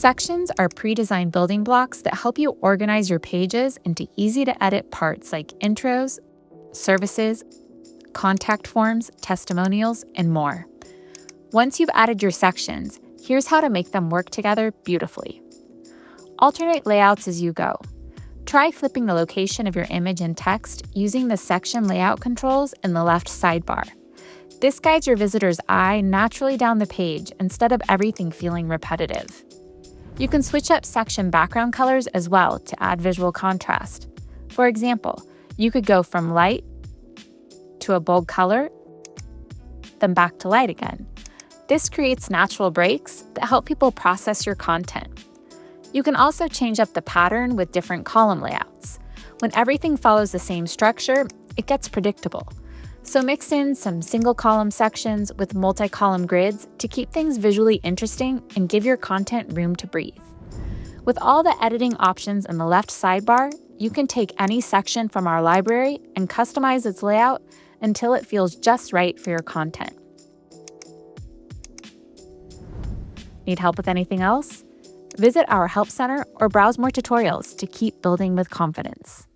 Sections are pre-designed building blocks that help you organize your pages into easy-to-edit parts like intros, services, contact forms, testimonials, and more. Once you've added your sections, here's how to make them work together beautifully. Alternate layouts as you go. Try flipping the location of your image and text using the section layout controls in the left sidebar. This guides your visitor's eye naturally down the page instead of everything feeling repetitive. You can switch up section background colors as well to add visual contrast. For example, you could go from light to a bold color, then back to light again. This creates natural breaks that help people process your content. You can also change up the pattern with different column layouts. When everything follows the same structure, it gets predictable. So mix in some single-column sections with multi-column grids to keep things visually interesting and give your content room to breathe. With all the editing options in the left sidebar, you can take any section from our library and customize its layout until it feels just right for your content. Need help with anything else? Visit our Help Center or browse more tutorials to keep building with confidence.